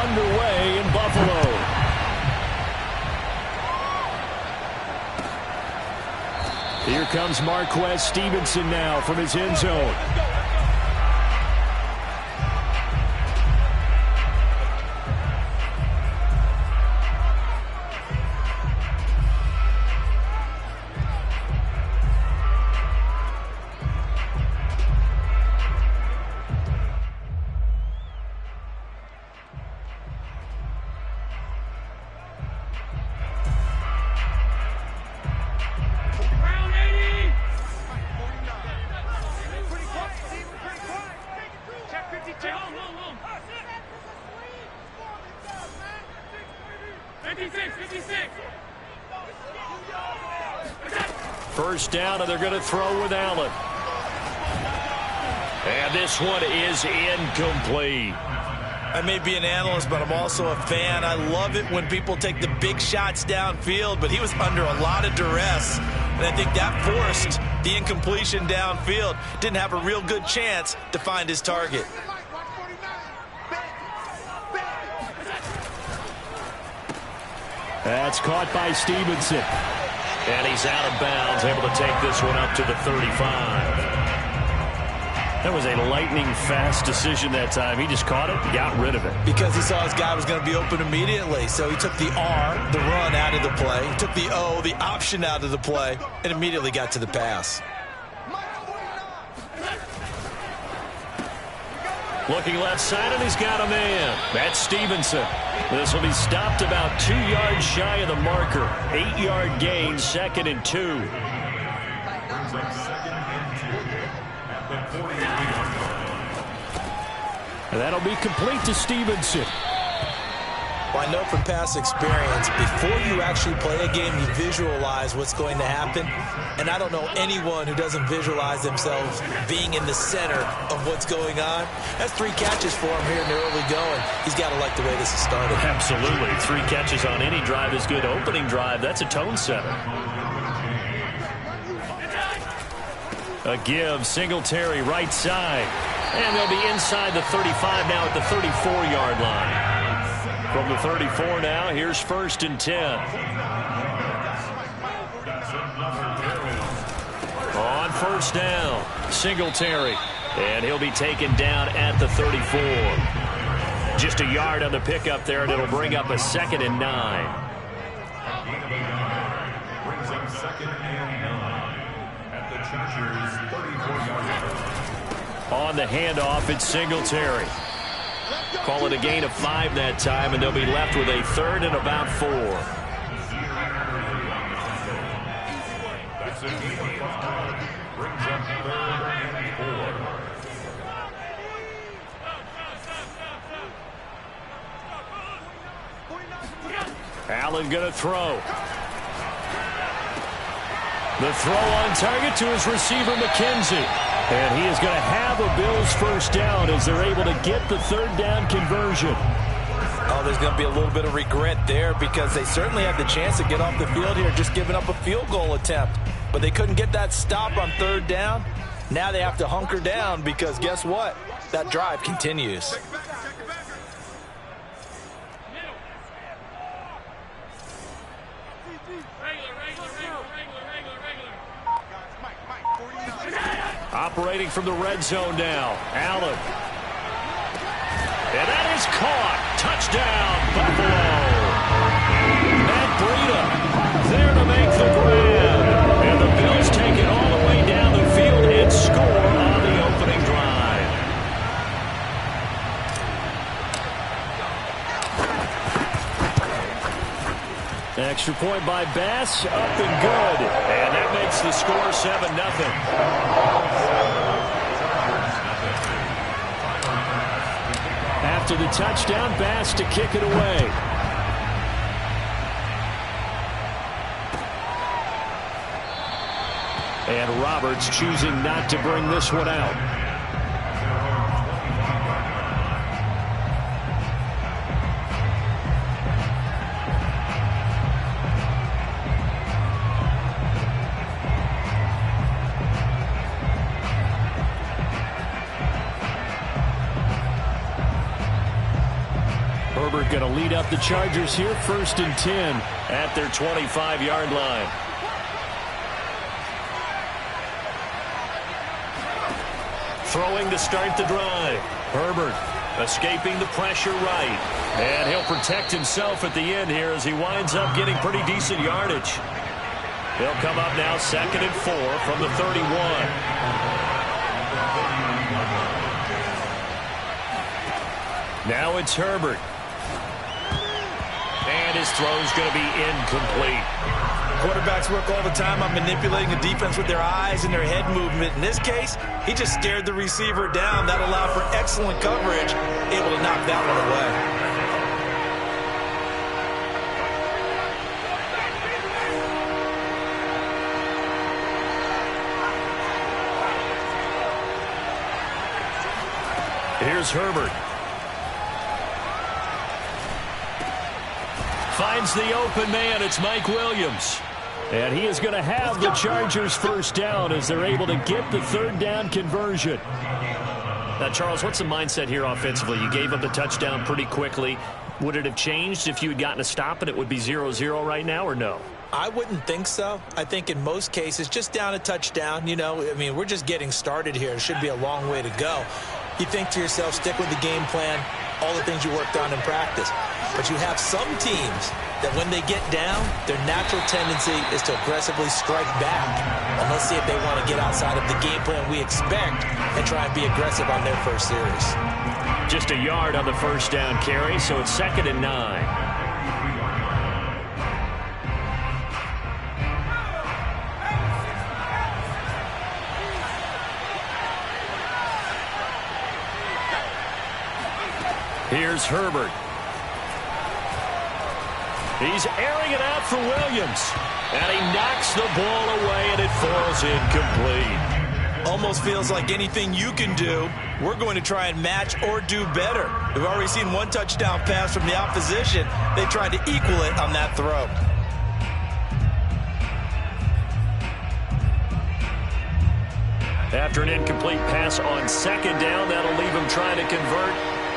underway in Buffalo. Here comes Marquez Stevenson now from his end zone. First down, and they're going to throw with Allen. And this one is incomplete. I may be an analyst, but I'm also a fan. I love it when people take the big shots downfield, but he was under a lot of duress, and I think that forced the incompletion downfield. Didn't have a real good chance to find his target. That's caught by Stevenson. And he's out of bounds, able to take this one up to the 35. That was a lightning-fast decision that time. He just caught it and got rid of it. Because he saw his guy was going to be open immediately. So he took the R, the run, out of the play. He took the O, the option, out of the play, and immediately got to the pass. Looking left side, and he's got a man. That's Stevenson. This will be stopped about 2 yards shy of the marker. 8-yard gain, 2nd and 2. And that'll be complete to Stevenson. Well, I know from past experience, before you actually play a game, you visualize what's going to happen. And I don't know anyone who doesn't visualize themselves being in the center of what's going on. That's 3 catches for him here in the early going. He's got to like the way this has started. Absolutely. 3 catches on any drive is good. Opening drive, that's a tone setter. A give, Singletary right side. And they'll be inside the 35 now at the 34-yard line. From the 34 now, here's 1st and 10. On 1st down, Singletary. And he'll be taken down at the 34. Just a yard on the pickup there, and it'll bring up a 2nd and 9. Brings up 2nd and 9 at the Chargers' 34-yard line. On the handoff, it's Singletary. Call it a gain of 5 that time, and they'll be left with a 3rd and about 4. That's a gain of 5. Brings up 3rd and 4. Allen going to throw. The throw on target to his receiver, McKenzie. And he is going to have a Bills 1st down as they're able to get the 3rd down conversion. Oh, there's going to be a little bit of regret there because they certainly had the chance to get off the field here, just giving up a field goal attempt. But they couldn't get that stop on 3rd down. Now they have to hunker down because guess what? That drive continues. Operating from the red zone now, Allen. And that is caught. Touchdown, Buffalo. Matt Breida there to make the grab. And the Bills take it all the way down the field and score on the opening drive. Extra point by Bass, up and good. And that makes the score 7-0. After the touchdown, Bass to kick it away. And Roberts choosing not to bring this one out. up the Chargers here, 1st and 10 at their 25-yard line. Throwing to start the drive. Herbert escaping the pressure right. And he'll protect himself at the end here as he winds up getting pretty decent yardage. They'll come up now 2nd and 4 from the 31. Now it's Herbert. And his throw's going to be incomplete. Quarterbacks work all the time on manipulating the defense with their eyes and their head movement. In this case, he just stared the receiver down. That allowed for excellent coverage, able to knock that one away. Here's Herbert. Finds the open man. It's Mike Williams. And he is going to have the Chargers first down as they're able to get the 3rd down conversion. Now, Charles, what's the mindset here offensively? You gave up the touchdown pretty quickly. Would it have changed if you had gotten a stop and it would be 0-0 right now, or no? I wouldn't think so. I think in most cases, just down a touchdown, you know, I mean, we're just getting started here. It should be a long way to go. You think to yourself, stick with the game plan, all the things you worked on in practice. But you have some teams that when they get down, their natural tendency is to aggressively strike back. And let's see if they want to get outside of the game plan we expect and try and be aggressive on their first series. Just a yard on the 1st down carry, so it's 2nd and 9. Here's Herbert. He's airing it out for Williams. And he knocks the ball away, and it falls incomplete. Almost feels like anything you can do, we're going to try and match or do better. We've already seen one touchdown pass from the opposition. They tried to equal it on that throw. After an incomplete pass on 2nd down, that'll leave him trying to convert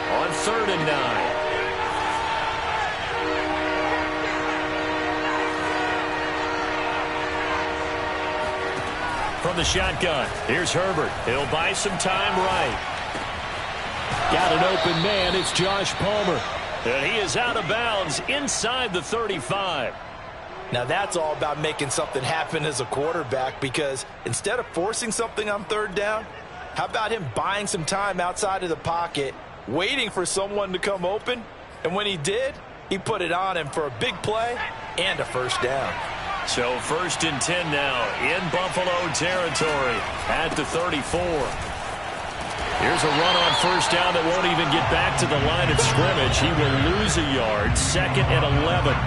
on 3rd and 9. From the shotgun, here's Herbert. He'll buy some time right. Got an open man. It's Josh Palmer. And he is out of bounds inside the 35. Now that's all about making something happen as a quarterback, because instead of forcing something on 3rd down, how about him buying some time outside of the pocket, waiting for someone to come open, and when he did, he put it on him for a big play and a first down. So 1st and 10 now in Buffalo territory at the 34. Here's a run on 1st down that won't even get back to the line of scrimmage. He will lose a yard. 2nd and 11.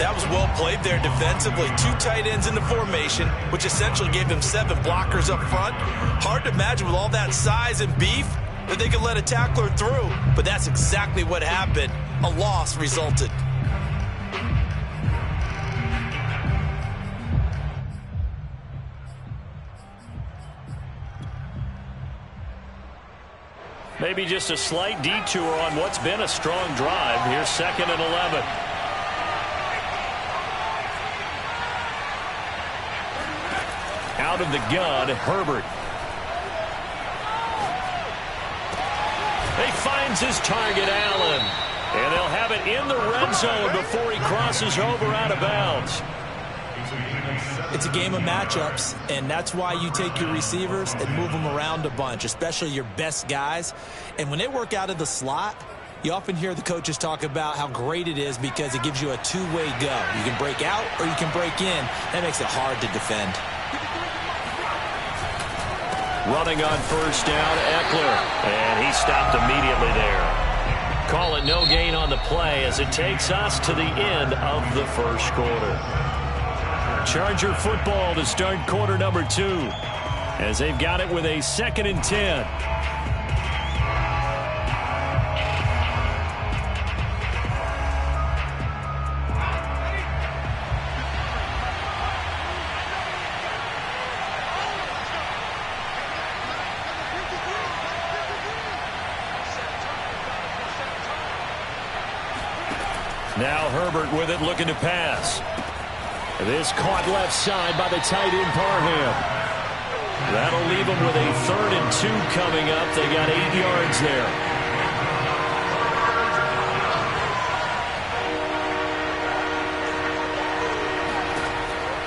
That was well played there defensively. 2 tight ends in the formation, which essentially gave him 7 blockers up front. Hard to imagine with all that size and beef that they could let a tackler through, but that's exactly what happened. A loss resulted. Maybe just a slight detour on what's been a strong drive. Here's 2nd and 11. Out of the gun, Herbert. He finds his target, Allen. And they'll have it in the red zone before he crosses over out of bounds. It's a game of matchups, and that's why you take your receivers and move them around a bunch, especially your best guys. And when they work out of the slot, you often hear the coaches talk about how great it is because it gives you a two-way go. You can break out or you can break in. That makes it hard to defend. Running on 1st down, Eckler. And he stopped immediately there. Call it no gain on the play as it takes us to the end of the 1st quarter. Charger football to start quarter number 2 as they've got it with a 2nd and 10. Now Herbert with it, looking to pass. This caught left side by the tight end Parham. That'll leave them with a 3rd and 2 coming up. They got 8 yards there.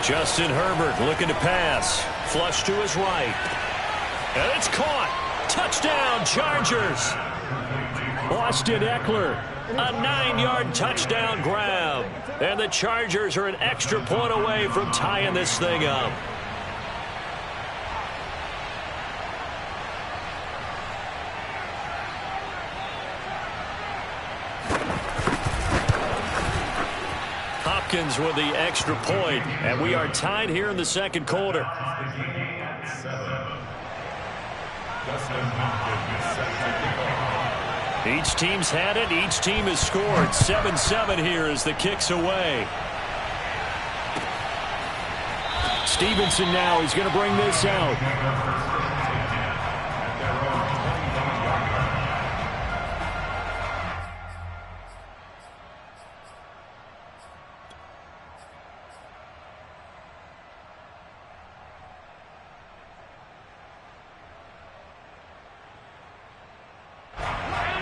Justin Herbert looking to pass. Flush to his right. And it's caught. Touchdown, Chargers. Austin Eckler, a 9-yard touchdown grab. And the Chargers are an extra point away from tying this thing up. Hopkins with the extra point, and we are tied here in the second quarter. Each team's had it. Each team has scored. 7-7 here as the kick's away. Stevenson now. He's going to bring this out.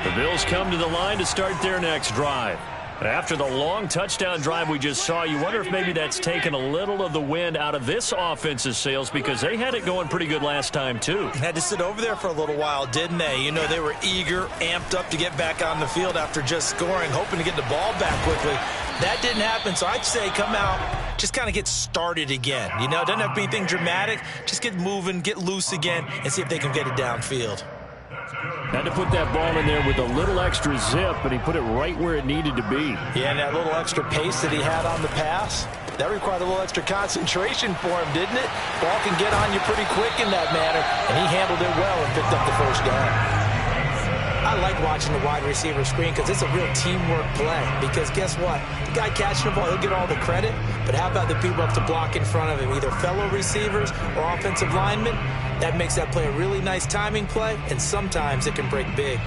The Bills come to the line to start their next drive. After the long touchdown drive we just saw, you wonder if maybe that's taken a little of the wind out of this offense's sails, because they had it going pretty good last time, too. Had to sit over there for a little while, didn't they? You know, they were eager, amped up to get back on the field after just scoring, hoping to get the ball back quickly. That didn't happen, so I'd say come out, just kind of get started again. You know, it doesn't have to be anything dramatic. Just get moving, get loose again, and see if they can get it downfield. Had to put that ball in there with a little extra zip, but he put it right where it needed to be. Yeah, and that little extra pace that he had on the pass, that required a little extra concentration for him, didn't it? Ball can get on you pretty quick in that manner, and he handled it well and picked up the first down. I like watching the wide receiver screen because it's a real teamwork play. Because guess what? The guy catching the ball, he'll get all the credit, but how about the people up to block in front of him, either fellow receivers or offensive linemen? That makes that play a really nice timing play, and sometimes it can break big.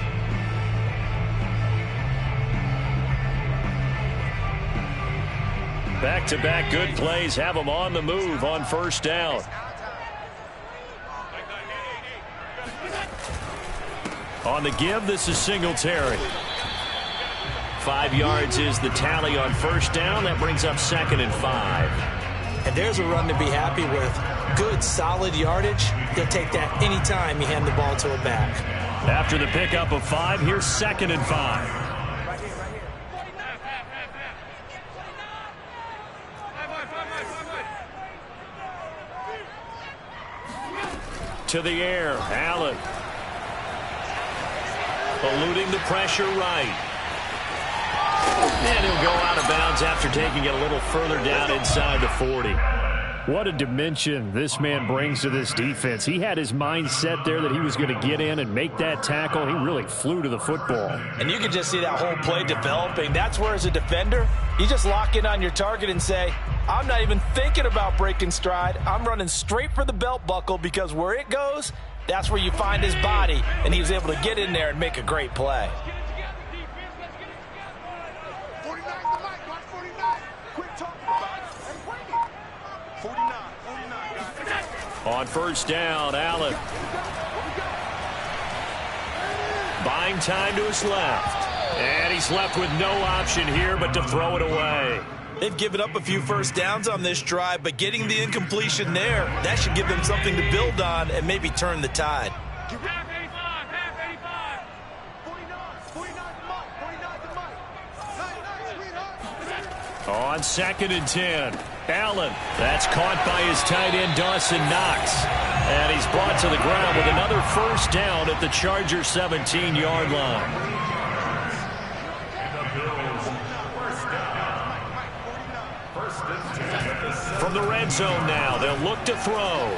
Back-to-back good plays have them on the move on first down. On the give, this is Singletary. 5 yards is the tally on first down. That brings up 2nd and 5. And there's a run to be happy with. Good, solid yardage. He'll take that anytime you hand the ball to a back. After the pickup of 5, here's 2nd and 5. Right here. To the air, Allen. Eluding the pressure right. And he'll go out of bounds after taking it a little further down inside the 40. What a dimension this man brings to this defense. He had his mind set there that he was going to get in and make that tackle. He really flew to the football. And you can just see that whole play developing. That's where, as a defender, you just lock in on your target and say, I'm not even thinking about breaking stride. I'm running straight for the belt buckle, because where it goes, that's where you find his body. And he was able to get in there and make a great play. On first down, Allen. Buying time to his left. And he's left with no option here but to throw it away. They've given up a few first downs on this drive, but getting the incompletion there, that should give them something to build on and maybe turn the tide. On 2nd and 10, Allen. That's caught by his tight end, Dawson Knox. And he's brought to the ground with another first down at the Chargers' 17-yard line. From the red zone now, they'll look to throw.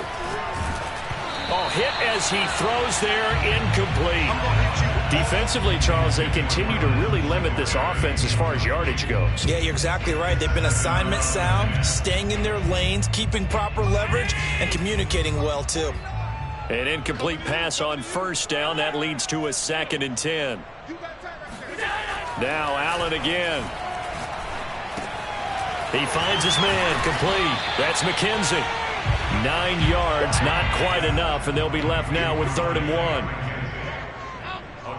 Oh, hit as he throws there, incomplete. Defensively, Charles, they continue to really limit this offense as far as yardage goes. Yeah, you're exactly right. They've been assignment sound, staying in their lanes, keeping proper leverage, and communicating well, too. An incomplete pass on first down. That leads to a 2nd and 10. Now Allen again. He finds his man, complete. That's McKenzie. 9 yards, not quite enough, and they'll be left now with 3rd and 1. A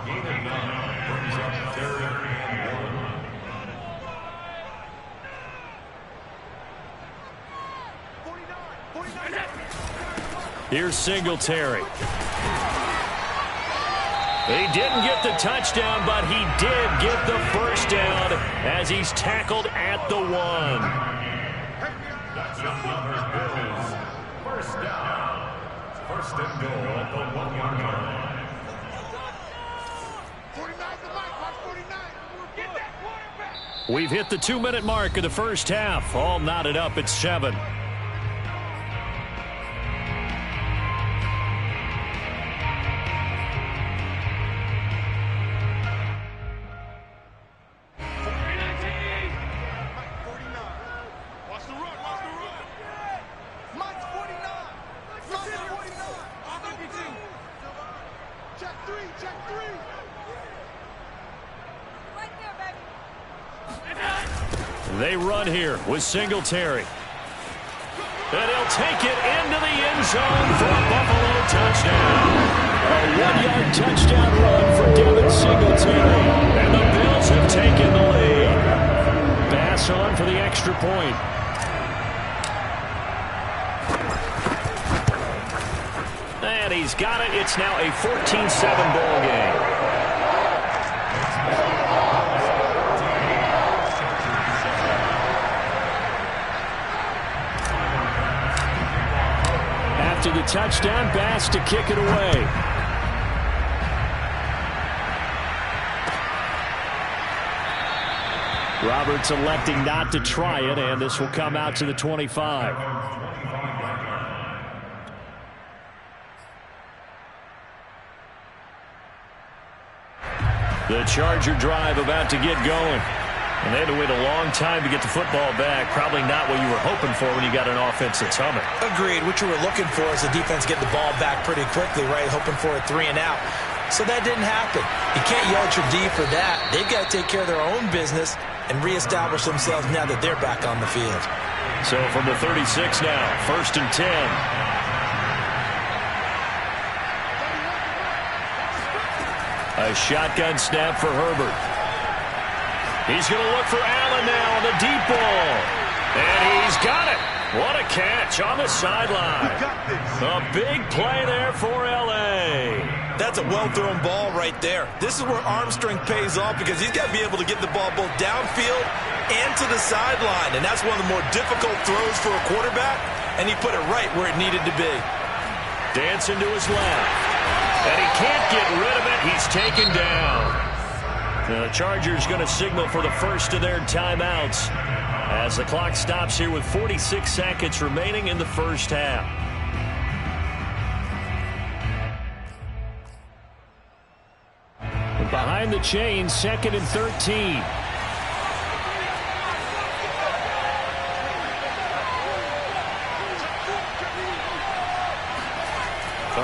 gain of 9 brings up 3rd and 1. Here's Singletary. He didn't get the touchdown, but he did get the first down as he's tackled at the 1. That's another Bills. First down. First and goal at the 1-yard line. 49 to Mike. Watch 49. Get that quarterback. We've hit the 2-minute mark of the first half. All knotted up at 7. They run here with Singletary. And he'll take it into the end zone for a Buffalo touchdown. A 1-yard touchdown run for Devin Singletary. And the Bills have taken the lead. Pass on for the extra point. And he's got it. It's now a 14-7 ball game. After the touchdown, Bass to kick it away. Roberts electing not to try it, and this will come out to the 25. The Charger drive about to get going. And they had to wait a long time to get the football back. Probably not what you were hoping for when you got an offense that's humming. Agreed. What you were looking for is the defense get the ball back pretty quickly, right? Hoping for a 3 and out. So that didn't happen. You can't yell at your D for that. They've got to take care of their own business and reestablish themselves now that they're back on the field. So from the 36 now, 1st and 10. A shotgun snap for Herbert. He's going to look for Allen now on the deep ball. And he's got it. What a catch on the sideline. A big play there for L.A. That's a well-thrown ball right there. This is where arm strength pays off because he's got to be able to get the ball both downfield and to the sideline. And that's one of the more difficult throws for a quarterback. And he put it right where it needed to be. Dancing to his left. And he can't get rid of it. He's taken down. The Chargers going to signal for the first of their timeouts as the clock stops here with 46 seconds remaining in the first half. Behind the chains, 2nd and 13.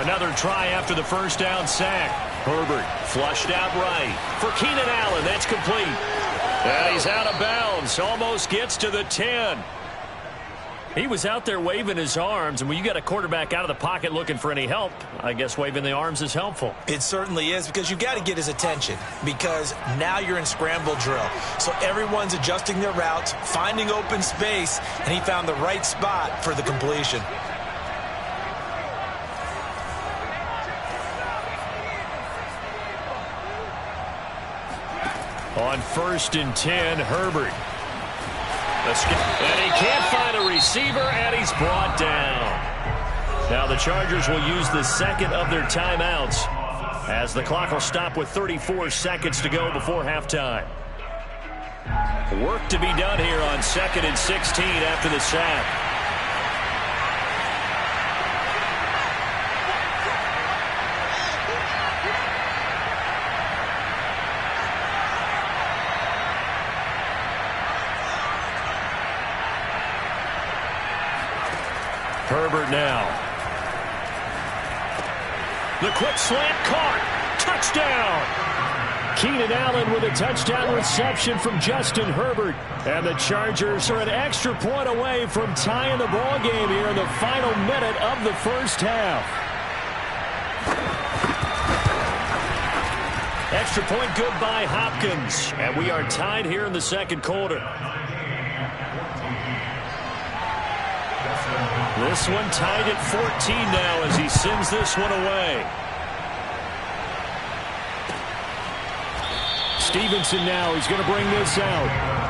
Another try after the first down sack. Herbert flushed out right for Keenan Allen. That's complete. And he's out of bounds. Almost gets to the 10. He was out there waving his arms, and when you got a quarterback out of the pocket looking for any help, I guess waving the arms is helpful. It certainly is, because you got to get his attention, because now you're in scramble drill. So everyone's adjusting their routes, finding open space, and he found the right spot for the completion. On 1st and 10, Herbert. And he can't find a receiver, and he's brought down. Now the Chargers will use the second of their timeouts as the clock will stop with 34 seconds to go before halftime. Work to be done here on 2nd and 16 after the sack. Herbert now. The quick slant caught. Touchdown. Keenan Allen with a touchdown reception from Justin Herbert. And the Chargers are an extra point away from tying the ball game here in the final minute of the first half. Extra point good by Hopkins. And we are tied here in the second quarter. This one tied at 14 now as he sends this one away. Stevenson now, he's going to bring this out.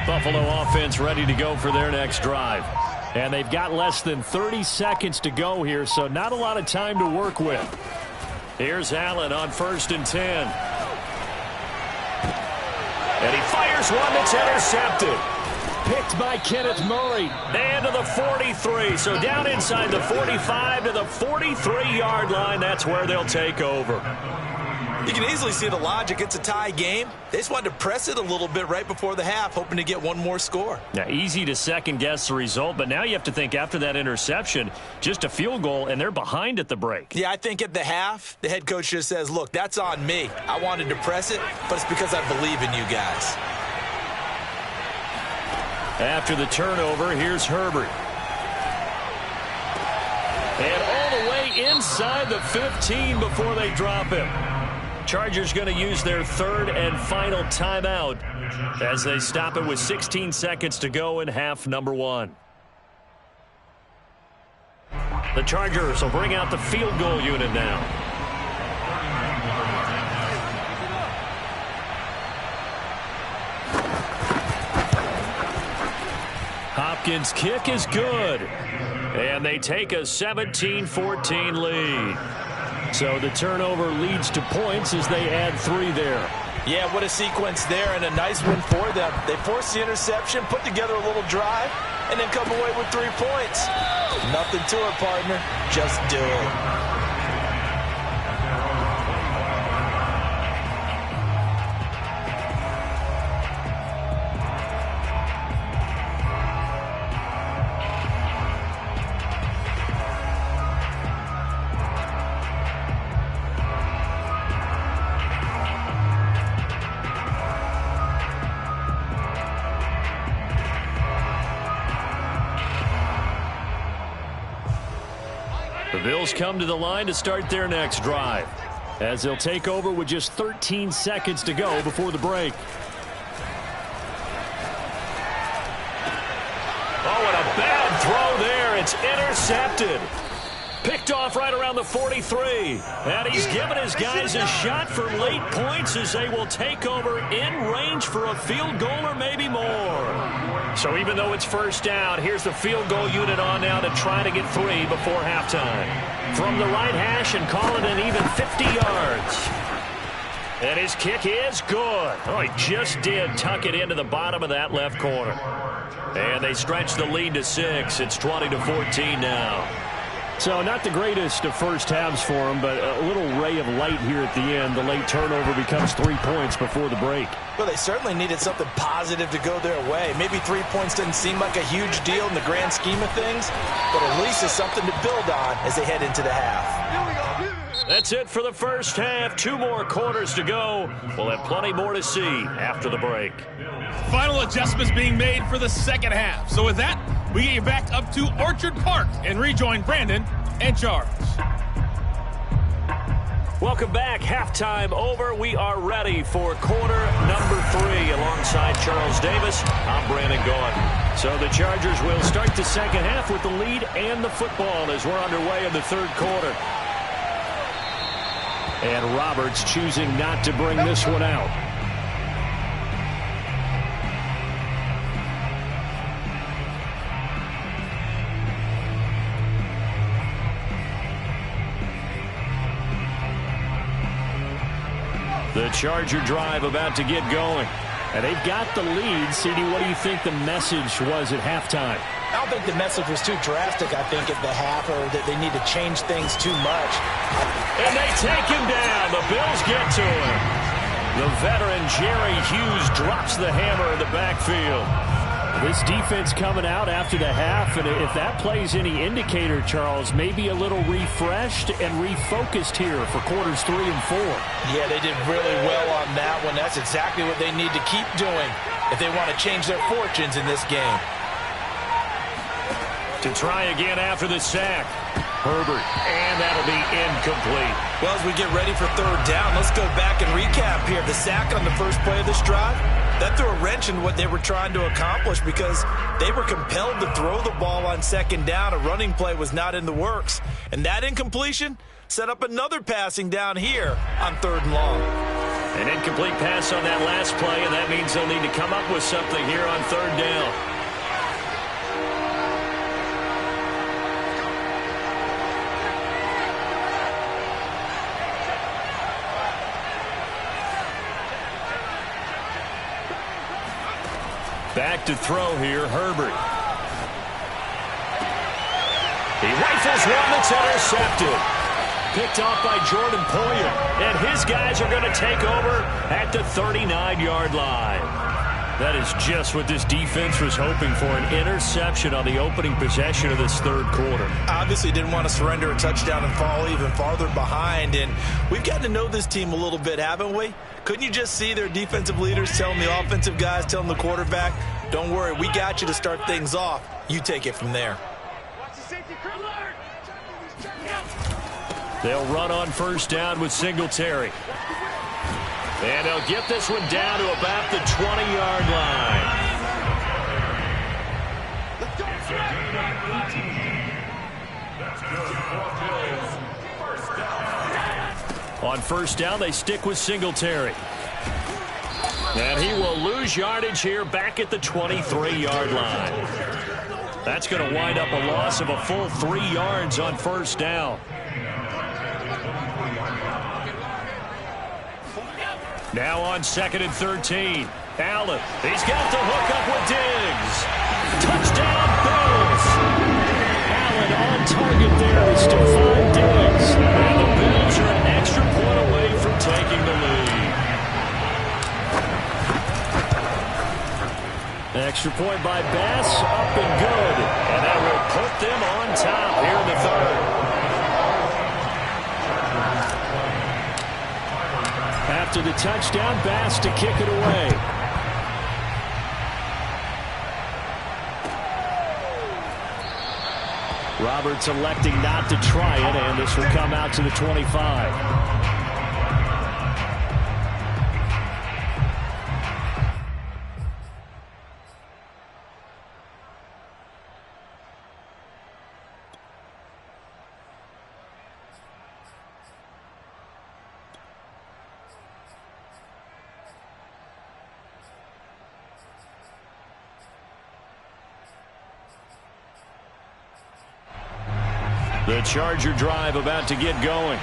Buffalo offense ready to go for their next drive. And they've got less than 30 seconds to go here, so not a lot of time to work with. Here's Allen on 1st and 10. And he fires one that's intercepted. Picked by Kenneth Murray. And to the 43. So down inside the 45 to the 43-yard line. That's where they'll take over. You can easily see the logic. It's a tie game. They just wanted to press it a little bit right before the half, hoping to get one more score. Now, easy to second-guess the result, but now you have to think after that interception, just a field goal, and they're behind at the break. Yeah, I think at the half, the head coach just says, look, that's on me. I wanted to press it, but it's because I believe in you guys. After the turnover, here's Herbert. And all the way inside the 15 before they drop him. Chargers going to use their third and final timeout as they stop it with 16 seconds to go in half number one. The Chargers will bring out the field goal unit now. Hopkins' kick is good. And they take a 17-14 lead. So the turnover leads to points as they add 3 there. Yeah, what a sequence there and a nice win for them. They forced the interception, put together a little drive, and then come away with 3 points. Nothing to it, partner. Just do it. The Bills come to the line to start their next drive as they'll take over with just 13 seconds to go before the break. Oh, and a bad throw there. It's intercepted. Picked off right around the 43. And he's given his guys a shot for late points as they will take over in range for a field goal or maybe more. So even though it's first down, here's the field goal unit on now to try to get 3 before halftime. From the right hash and call it an even 50 yards. And his kick is good. Oh, he just did tuck it into the bottom of that left corner. And they stretch the lead to 6. It's 20-14 now. So not the greatest of first halves for them, but a little ray of light here at the end. The late turnover becomes 3 points before the break. Well, they certainly needed something positive to go their way. Maybe 3 points doesn't seem like a huge deal in the grand scheme of things, but at least it's something to build on as they head into the half. That's it for the first half. 2 more quarters to go. We'll have plenty more to see after the break. Final adjustments being made for the second half. So with that, we get you back up to Orchard Park and rejoin Brandon and Charles. Welcome back. Halftime over. We are ready for quarter number 3 alongside Charles Davis. I'm Brandon Gaughan. So the Chargers will start the second half with the lead and the football as we're underway in the third quarter. And Roberts choosing not to bring this one out. The Charger drive about to get going. And they've got the lead. CD, what do you think the message was at halftime? I don't think the message was too drastic, I think, at the half, or that they need to change things too much. And they take him down. The Bills get to him. The veteran Jerry Hughes drops the hammer in the backfield. This defense coming out after the half, and if that plays any indicator, Charles, maybe a little refreshed and refocused here for quarters 3 and 4. Yeah, they did really well on that one. That's exactly what they need to keep doing if they want to change their fortunes in this game. To try again after the sack. Herbert, and that'll be incomplete. Well, as we get ready for third down, let's go back and recap here. The sack on the first play of this drive, that threw a wrench in what they were trying to accomplish because they were compelled to throw the ball on second down. A running play was not in the works. And that incompletion set up another passing down here on third and long. An incomplete pass on that last play, and that means they'll need to come up with something here on third down. Back to throw here, Herbert. He rifles one that's intercepted. Picked off by Jordan Poyer. And his guys are going to take over at the 39-yard line. That is just what this defense was hoping for, an interception on the opening possession of this third quarter. Obviously didn't want to surrender a touchdown and fall even farther behind. And we've gotten to know this team a little bit, haven't we? Couldn't you just see their defensive leaders telling the offensive guys, telling the quarterback, don't worry, we got you to start things off. You take it from there. They'll run on first down with Singletary. And they'll get this one down to about the 20-yard line. On first down, they stick with Singletary. And he will lose yardage here back at the 23-yard line. That's going to wind up a loss of a full 3 yards on first down. Now on 2nd and 13. Allen, he's got the hook up with Diggs. Touchdown, Bills. Allen on target there to Stephon Diggs. And the Bills are an extra point away from taking the lead. Extra point by Bass, up and good. And that will put them on top here in the third. After the touchdown, Bass to kick it away. Roberts electing not to try it, and this will come out to the 25. The Charger drive about to get going.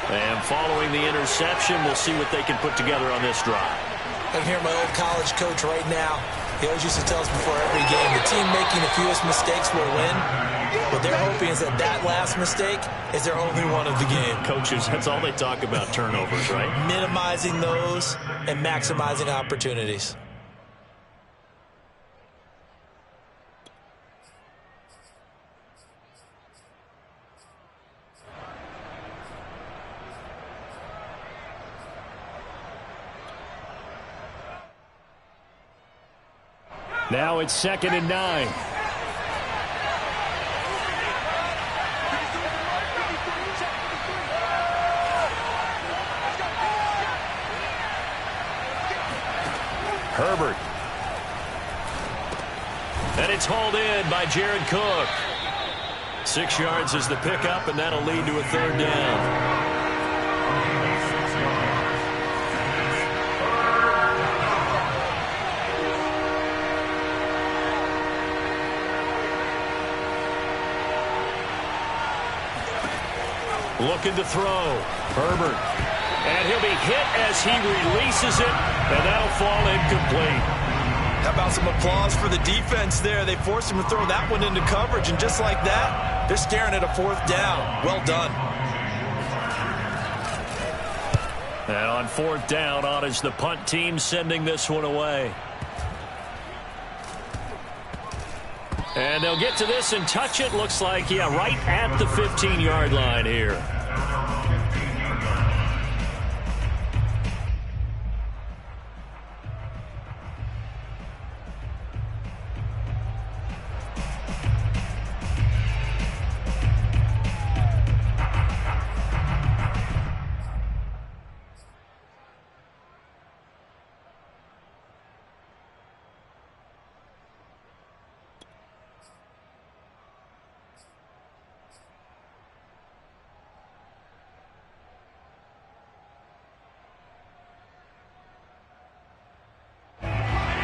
And following the interception, we'll see what they can put together on this drive. I can hear my old college coach right now. He always used to tell us before every game, the team making the fewest mistakes will win. What they're hoping is that that last mistake is their only one of the game. Coaches, that's all they talk about, turnovers, right? Minimizing those and maximizing opportunities. Now it's 2nd and 9. Herbert. And it's hauled in by Jared Cook. 6 yards is the pickup, and that'll lead to a third down. Looking to throw. Herbert. And he'll be hit as he releases it, and that'll fall incomplete. How about some applause for the defense there? They forced him to throw that one into coverage, and just like that, they're staring at a 4th down. Well done. And on 4th down, on is the punt team sending this one away. And they'll get to this and touch it. Looks like, yeah, right at the 15-yard line here.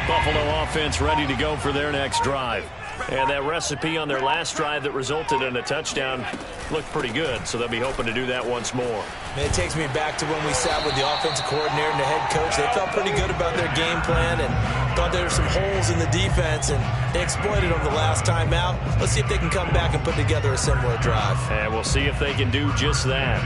Buffalo offense ready to go for their next drive. And that recipe on their last drive that resulted in a touchdown looked pretty good, so they'll be hoping to do that once more. Man, it takes me back to when we sat with the offensive coordinator and the head coach. They felt pretty good about their game plan and thought there were some holes in the defense, and they exploited them the last time out. Let's see if they can come back and put together a similar drive. And we'll see if they can do just that.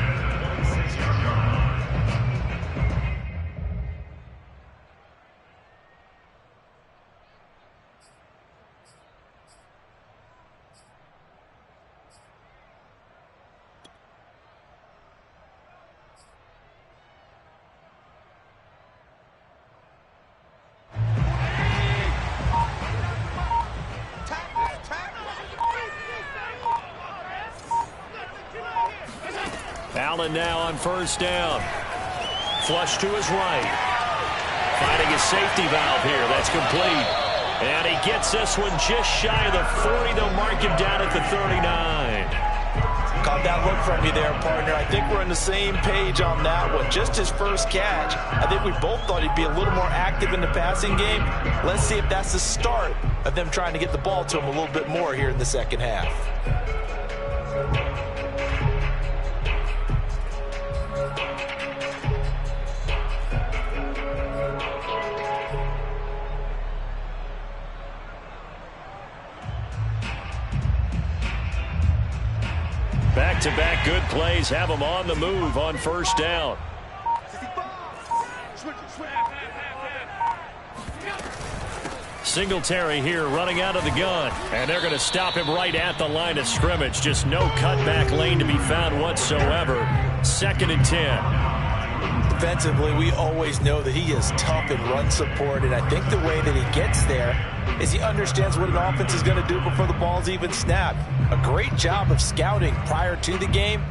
Allen now on 1st down. Flush to his right. Finding his safety valve here. That's complete. And he gets this one just shy of the 40. They'll mark him down at the 39. Caught that look from you there, partner. I think we're on the same page on that one. Just his first catch. I think we both thought he'd be a little more active in the passing game. Let's see if that's the start of them trying to get the ball to him a little bit more here in the second half. Back-to-back good plays have them on the move on 1st down. Singletary here running out of the gun. And they're going to stop him right at the line of scrimmage. Just no cutback lane to be found whatsoever. 2nd and 10. Defensively, we always know that he is tough in run support, and I think the way that he gets there is he understands what an offense is going to do before the ball's even snapped. A great job of scouting prior to the game,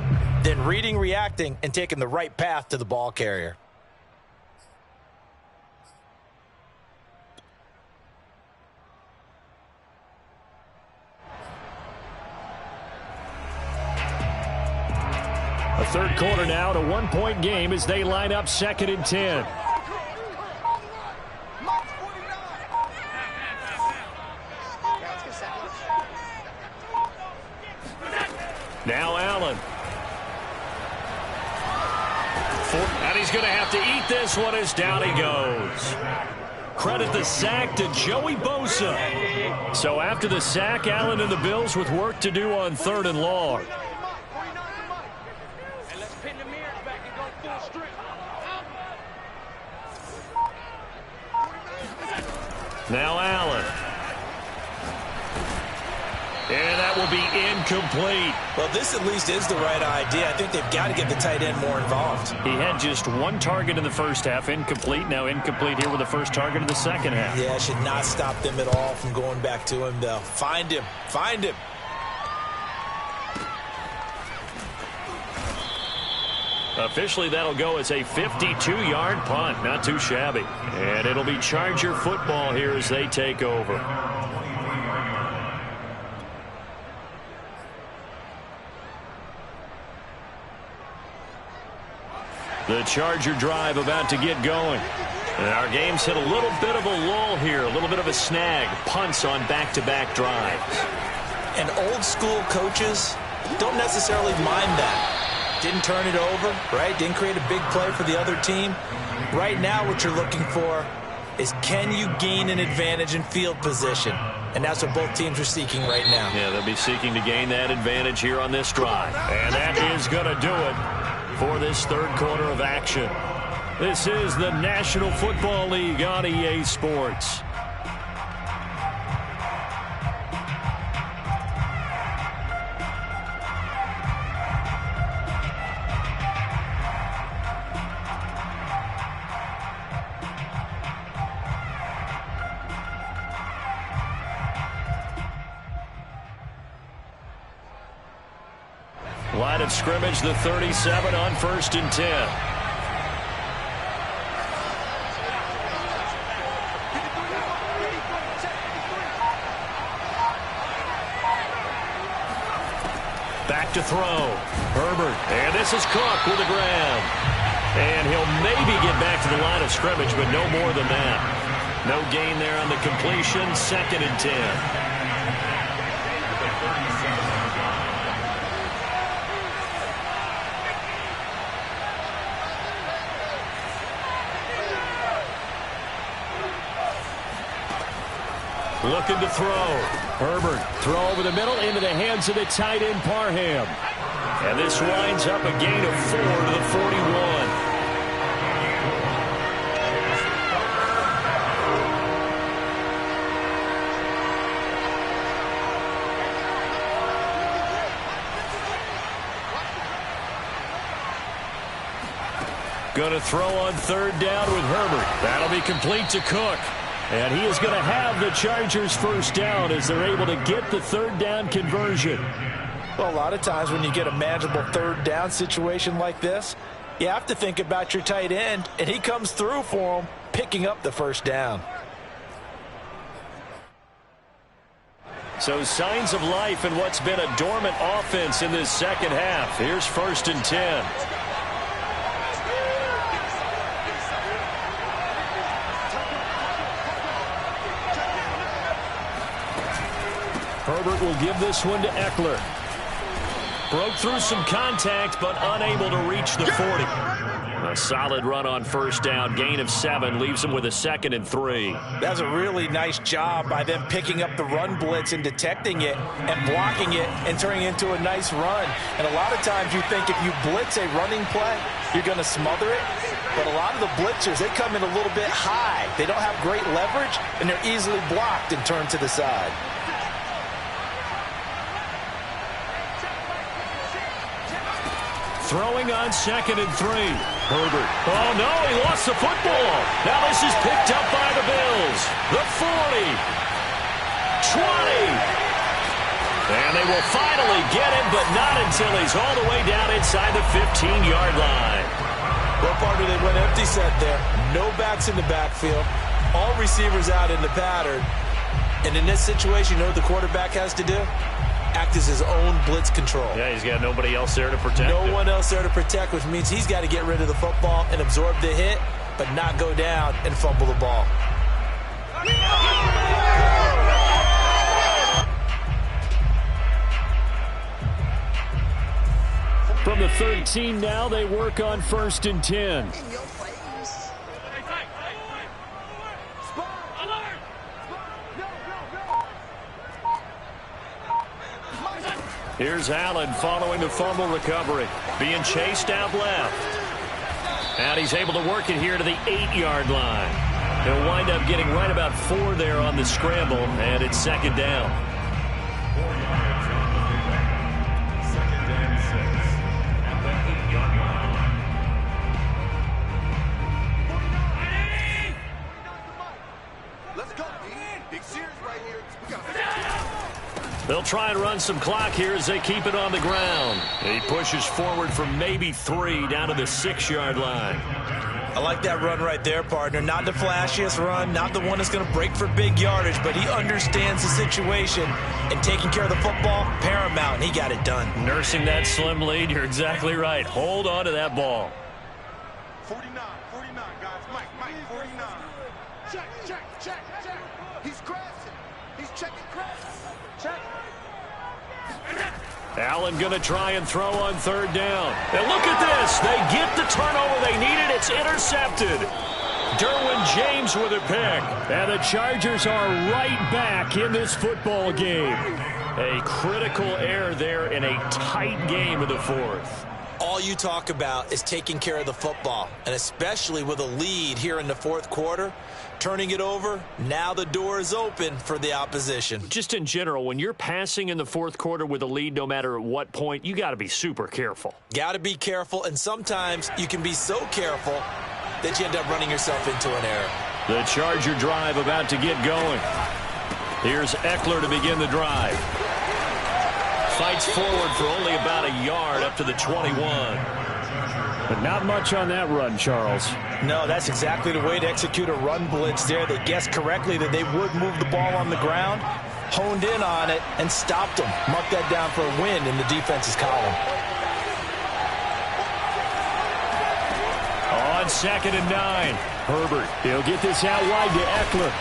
then reading, reacting, and taking the right path to the ball carrier. A 3rd quarter now, to 1-point game as they line up 2nd and 10. Now Allen. And he's going to have to eat this one as down he goes. Credit the sack to Joey Bosa. So after the sack, Allen and the Bills with work to do on 3rd and long. Now Allen. And that will be incomplete. Well, this at least is the right idea. I think they've got to get the tight end more involved. He had just 1 target in the first half. Incomplete. Now incomplete here with the first target in the second half. Yeah, should not stop them at all from going back to him, though. Find him. Find him. Officially, that'll go as a 52-yard punt. Not too shabby. And it'll be Charger football here as they take over. The Charger drive about to get going. And our game's hit a little bit of a lull here, a little bit of a snag. Punts on back-to-back drives. And old-school coaches don't necessarily mind that. Didn't turn it over, right? Didn't create a big play for the other team. Right now what you're looking for is, can you gain an advantage in field position? And that's what both teams are seeking right now. Yeah, they'll be seeking to gain that advantage here on this drive. And that is going to do it for this third quarter of action. This is the National Football League on EA Sports. Line of scrimmage, the 37 on 1st and 10. Back to throw. Herbert. And this is Cook with a grab. And he'll maybe get back to the line of scrimmage, but no more than that. No gain there on the completion. 2nd and 10. Looking to throw. Herbert, throw over the middle into the hands of the tight end, Parham. And this winds up a gain of 4 to the 41. Going to throw on 3rd down with Herbert. That'll be complete to Cook. And he is going to have the Chargers 1st down as they're able to get the 3rd down conversion. Well, a lot of times when you get a manageable 3rd down situation like this, you have to think about your tight end, and he comes through for him, picking up the 1st down. So signs of life in what's been a dormant offense in this second half. Here's 1st and 10. Herbert will give this one to Eckler. Broke through some contact, but unable to reach the 40. A solid run on 1st down. Gain of 7 leaves him with a 2nd and 3. That's a really nice job by them picking up the run blitz and detecting it and blocking it and turning it into a nice run. And a lot of times you think if you blitz a running play, you're going to smother it. But a lot of the blitzers, they come in a little bit high. They don't have great leverage, and they're easily blocked and turned to the side. Throwing on 2nd and 3. Herbert. Oh, no, he lost the football. Now this is picked up by the Bills. The 40. 20. And they will finally get him, but not until he's all the way down inside the 15-yard line. Well, partner, they went empty set there. No backs in the backfield. All receivers out in the pattern. And in this situation, you know what the quarterback has to do? Act as his own blitz control. Yeah, he's got nobody else there to protect him. No one else there to protect, which means he's got to get rid of the football and absorb the hit, but not go down and fumble the ball. From the 13 now, they work on 1st and 10. Here's Allen following the fumble recovery. Being chased out left. And he's able to work it here to the 8-yard line. He'll wind up getting right about 4 there on the scramble, and it's 2nd down. 2nd and 6 at the 8-yard line. Let's go, Big Sears right here. We got They'll try and run some clock here as they keep it on the ground. He pushes forward for maybe 3 down to the 6-yard line. I like that run right there, partner. Not the flashiest run, not the one that's going to break for big yardage, but he understands the situation, and taking care of the football, paramount. He got it done. Nursing that slim lead, you're exactly right. Hold on to that ball. 49, guys. Mike, 49. Check. He's crashing. He's checking crash. Check. Allen going to try and throw on third down. And look at this. They get the turnover they needed. It's intercepted. Derwin James with a pick. And the Chargers are right back in this football game. A critical error there in a tight game in the fourth. All you talk about is taking care of the football, and especially with a lead here in the fourth quarter, turning it over, now the door is open for the opposition. Just in general, when you're passing in the fourth quarter with a lead, no matter at what point, you got to be super careful. Got to be careful, and sometimes you can be so careful that you end up running yourself into an error. The Charger drive about to get going. Here's Eckler to begin the drive. Fights forward for only about a yard up to the 21. But not much on that run, Charles. No, that's exactly the way to execute a run blitz there. They guessed correctly that they would move the ball on the ground, honed in on it, and stopped them. Mark that down for a win in the defense's column. On 2nd and 9. Herbert, he'll get this out wide to Eckler.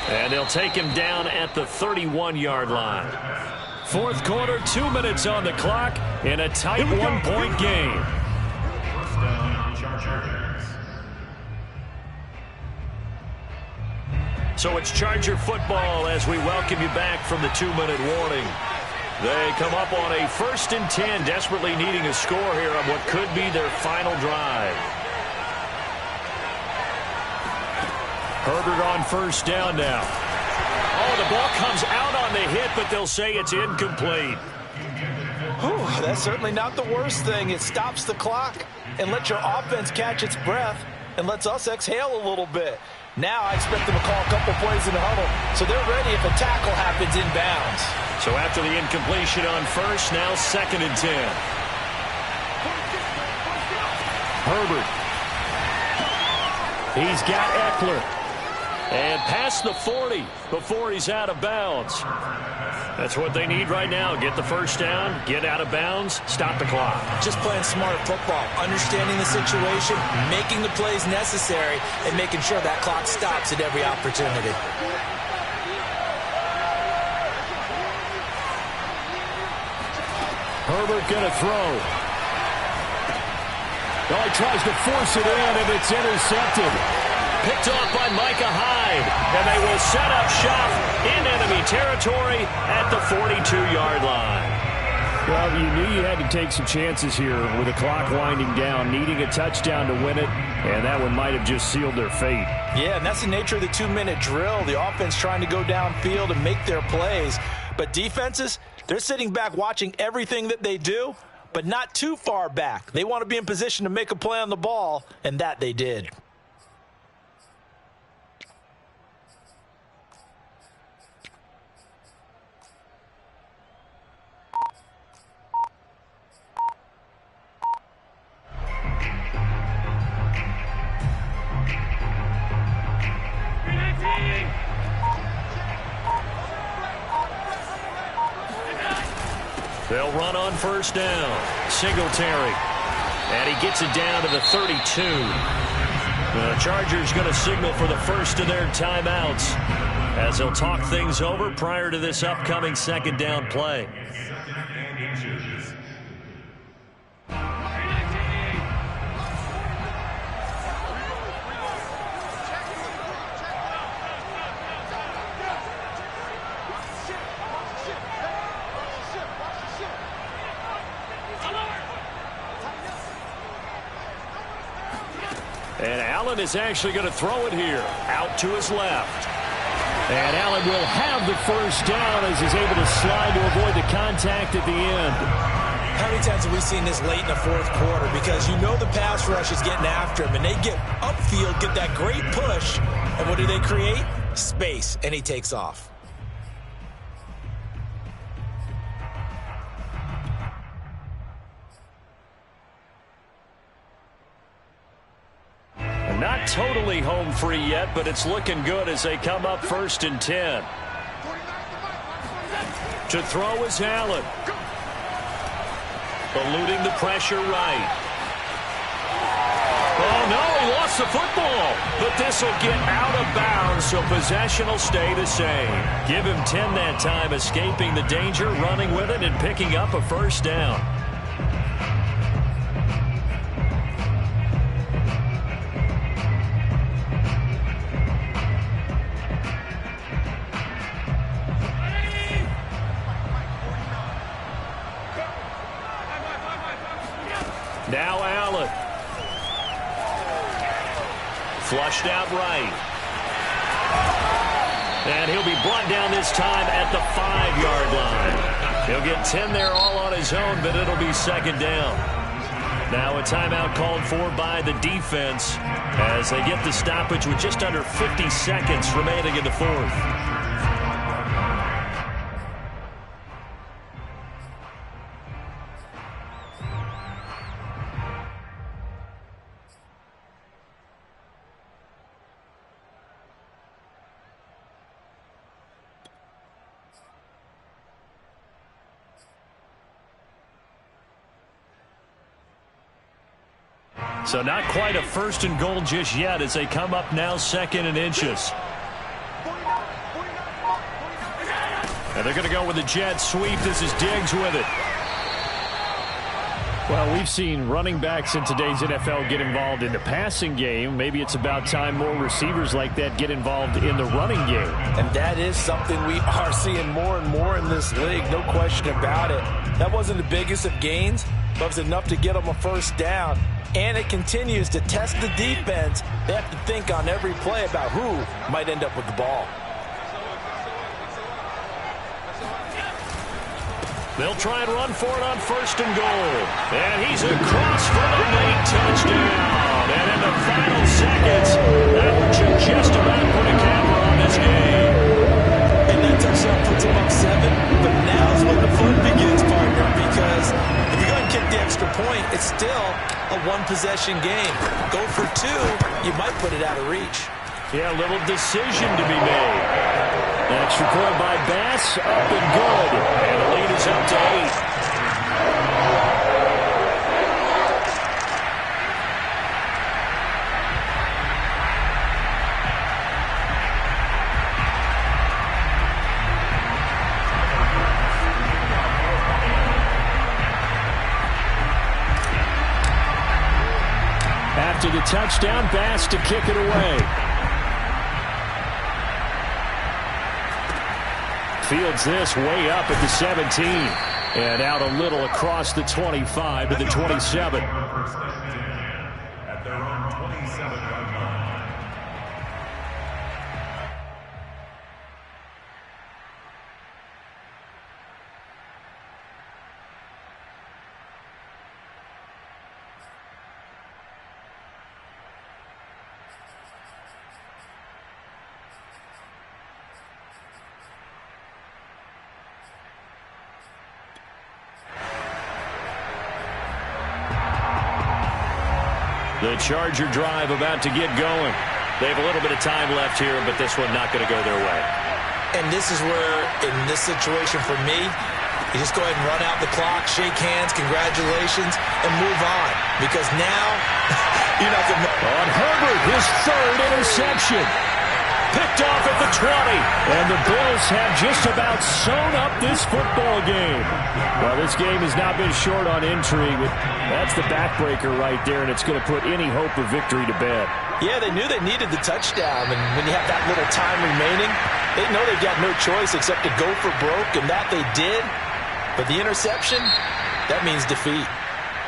And they'll take him down at the 31-yard line. Fourth quarter, 2 minutes on the clock in a tight one-point game. First down, Chargers. So it's Charger football as we welcome you back from the 2-minute warning. They come up on a 1st and 10, desperately needing a score here on what could be their final drive. Herbert on first down now. Oh, the ball comes out on the hit, but they'll say it's incomplete. Whew, that's certainly not the worst thing. It stops the clock and lets your offense catch its breath and lets us exhale a little bit. Now I expect them to call a couple plays in the huddle, so they're ready if a tackle happens inbounds. So after the incompletion on first, now 2nd and 10. Herbert. He's got Eckler. And past the 40 before he's out of bounds. That's what they need right now. Get the first down, get out of bounds, stop the clock. Just playing smart football, understanding the situation, making the plays necessary, and making sure that clock stops at every opportunity. Herbert going to throw. Oh, he tries to force it in, and it's intercepted. Picked off by Micah Hyde, and they will set up shop in enemy territory at the 42-yard line. Well, you knew you had to take some chances here with the clock winding down, needing a touchdown to win it, and that one might have just sealed their fate. Yeah, and that's the nature of the 2-minute drill. The offense trying to go downfield and make their plays. But defenses, they're sitting back watching everything that they do, but not too far back. They want to be in position to make a play on the ball, and that they did. They'll run on first down. Singletary. And he gets it down to the 32. The Chargers going to signal for the first of their timeouts as they'll talk things over prior to this upcoming 2nd down play. And Allen is actually going to throw it here, out to his left. And Allen will have the first down as he's able to slide to avoid the contact at the end. How many times have we seen this late in the fourth quarter? Because you know the pass rush is getting after him, and they get upfield, get that great push, and what do they create? Space, and he takes off. Not totally home free yet, but it's looking good as they come up 1st and 10. To throw is Allen. Eluding the pressure right. Oh, no, he lost gets the football, but this will get out of bounds, so possession will stay the same. Give him 10 that time, escaping the danger, running with it, and picking up a first down. Now Allen. Flushed out right. And he'll be brought down this time at the 5-yard line. He'll get 10 there all on his own, but it'll be second down. Now a timeout called for by the defense as they get the stoppage with just under 50 seconds remaining in the fourth. So not quite a first and goal just yet as they come up now second and inches. And they're going to go with a jet sweep. This is Diggs with it. Well, we've seen running backs in today's NFL get involved in the passing game. Maybe it's about time more receivers like that get involved in the running game. And that is something we are seeing more and more in this league, no question about it. That wasn't the biggest of gains, but it was enough to get them a first down. And it continues to test the defense. They have to think on every play about who might end up with the ball. They'll try and run for it on first and goal. And he's across for the late touchdown. And in the final seconds, that one should just about put a camera on this game. And that touchdown puts him up 7. But now's when the fun begins, partner, because if you go and kick the extra point, it's still a one-possession game. Go for 2, you might put it out of reach. Yeah, a little decision to be made. An extra point by Bass, up and good. And the lead is up to 8. After the touchdown, Bass to kick it away. Fields this way up at the 17. And out a little across the 25 to the 27. At their own 27-yard line. The Charger drive about to get going. They have a little bit of time left here, but this one not going to go their way. And this is where, in this situation for me, you just go ahead and run out the clock, shake hands, congratulations, and move on. Because now, you're not going to... On Herbert, his third interception. Picked off at the 20. And the Bills have just about sewn up this football game. Well, this game has not been short on intrigue, but that's the backbreaker right there, and it's going to put any hope of victory to bed. Yeah, they knew they needed the touchdown, and when you have that little time remaining, they know they've got no choice except to go for broke, and that they did. But the interception, that means defeat.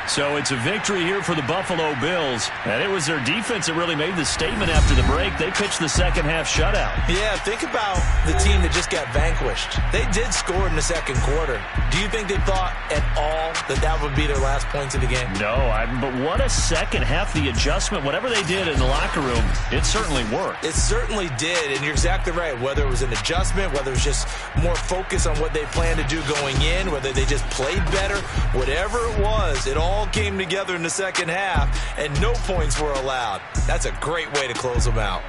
So it's a victory here for the Buffalo Bills. And it was their defense that really made the statement after the break. They pitched the second half shutout. Yeah, think about the team that just got vanquished. They did score in the second quarter. Do you think they thought at all that that would be their last points of the game? No, but what a second half. The adjustment, whatever they did in the locker room, it certainly worked. It certainly did, and you're exactly right. Whether it was an adjustment, whether it was just more focus on what they planned to do going in, whether they just played better, whatever it was, it all came together in the second half, and no points were allowed. That's a great way to close them out.